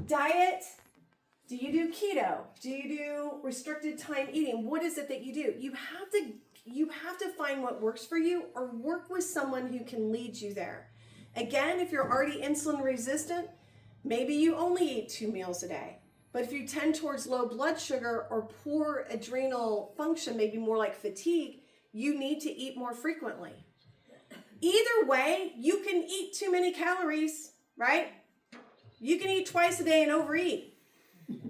Diet. Do you do keto? Do you do restricted time eating? What is it that you do? You have to find what works for you, or work with someone who can lead you there. Again, if you're already insulin resistant, maybe you only eat 2 meals a day. But if you tend towards low blood sugar or poor adrenal function, maybe more like fatigue, you need to eat more frequently. Either way, you can eat too many calories, right? You can eat twice a day and overeat.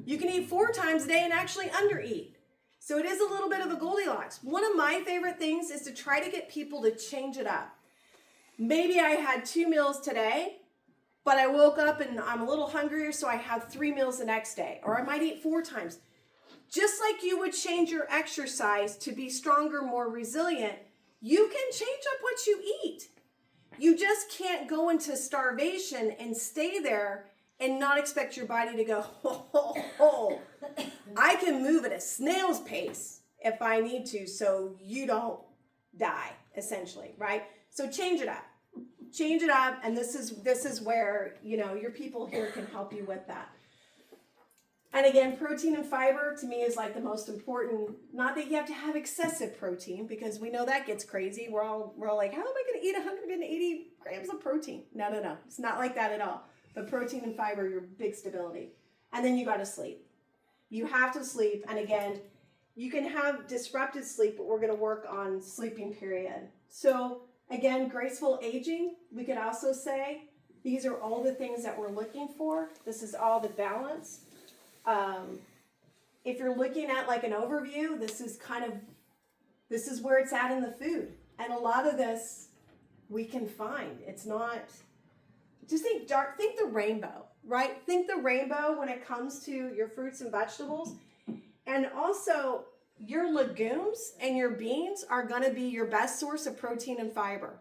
You can eat 4 times a day and actually undereat. So it is a little bit of a Goldilocks. One of my favorite things is to try to get people to change it up. Maybe I had 2 meals today, but I woke up and I'm a little hungrier, so I have 3 meals the next day. Or I might eat 4 times. Just like you would change your exercise to be stronger, more resilient, you can change up what you eat. You just can't go into starvation and stay there and not expect your body to go, I can move at a snail's pace if I need to, so you don't die, essentially, right? So change it up. Change it up, and this is where, your people here can help you with that. And again, protein and fiber to me is like the most important. Not that you have to have excessive protein, because we know that gets crazy. We're all like, how am I going to eat 180 grams of protein? No. It's not like that at all. But protein and fiber, your big stability. And then you got to sleep. You have to sleep. And again, you can have disrupted sleep, but we're going to work on sleeping period. So again, graceful aging, we could also say these are all the things that we're looking for. This is all the balance. If you're looking at like an overview, this is where it's at in the food. And a lot of this we can find. It's not, just think the rainbow, right? Think the rainbow when it comes to your fruits and vegetables. And also your legumes and your beans are going to be your best source of protein and fiber.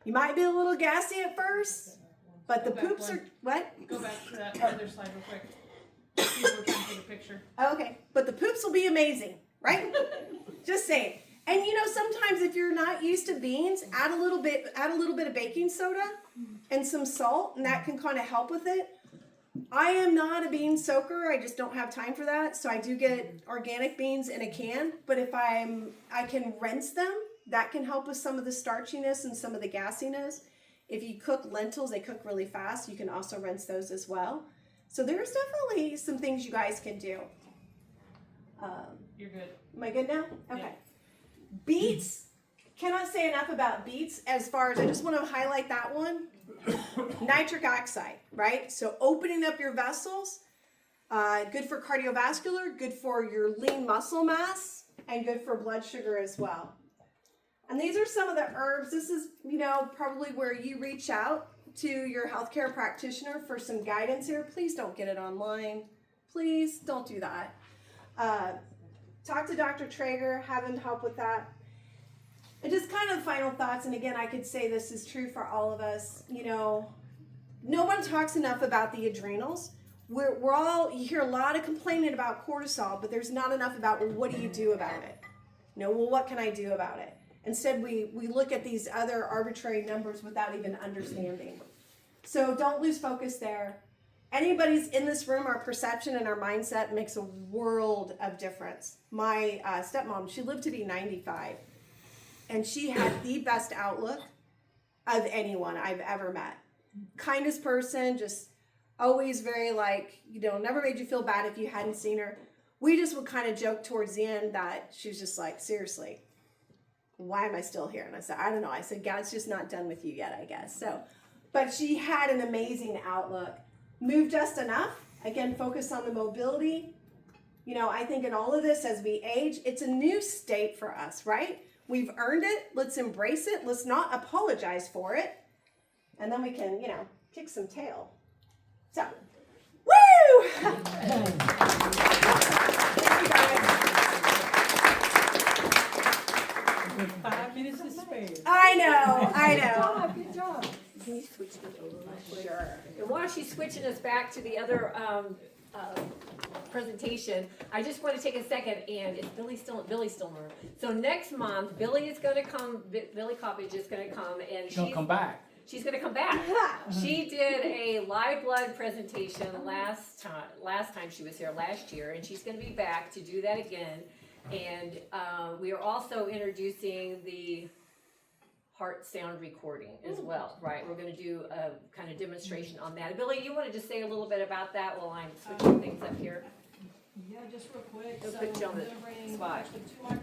You might be a little gassy at first, but the poops are, what? Go back to that other slide real quick. People were trying to take a picture. Okay, but the poops will be amazing, right? Just saying. And sometimes if you're not used to beans, add a little bit of baking soda and some salt, and that can kind of help with it. I am not a bean soaker. I just don't have time for that. So I do get organic beans in a can, but if I can rinse them, that can help with some of the starchiness and some of the gassiness. If you cook lentils, they cook really fast. You can also rinse those as well. So there's definitely some things you guys can do. You're good. Am I good now? Okay. Yeah. Beets. Cannot say enough about beets as far as, I just want to highlight that one. Nitric oxide, right? So opening up your vessels, good for cardiovascular, good for your lean muscle mass, and good for blood sugar as well. And these are some of the herbs. This is, probably where you reach out to your healthcare practitioner for some guidance here. Please don't get it online. Please don't do that. Talk to Dr. Traeger, have him help with that. And just kind of final thoughts, and again, I could say this is true for all of us. No one talks enough about the adrenals. You hear a lot of complaining about cortisol, but there's not enough about, well, what do you do about it? What can I do about it? Instead, we look at these other arbitrary numbers without even understanding. So don't lose focus there. Anybody's in this room, our perception and our mindset makes a world of difference. My stepmom, she lived to be 95, and she had the best outlook of anyone I've ever met. Kindest person, just always very never made you feel bad if you hadn't seen her. We just would kind of joke towards the end that she was just like, seriously, why am I still here? And I said, I don't know. I said, God's just not done with you yet, I guess. So, but she had an amazing outlook. Move just enough. Again, focus on the mobility. I think in all of this, as we age, it's a new state for us, right? We've earned it. Let's embrace it. Let's not apologize for it. And then we can, kick some tail. So, woo! Thank you, guys. 5 minutes to spare. I know. Good job. Can you switch it over? Sure. And while she's switching us back to the other presentation, I just want to take a second, and it's Billy Stillmer. So next month, Billy is going to come. Billy Coppage is going to come, and She'll come back. she's gonna come back. She did a live blood presentation last time she was here last year, and she's gonna be back to do that again. And we are also introducing the heart sound recording as well, right? We're gonna do a kind of demonstration on that. Billy, you wanna just say a little bit about that while I'm switching things up here? Yeah, just real quick. It'll put you on the I'm gonna bring spot. actually two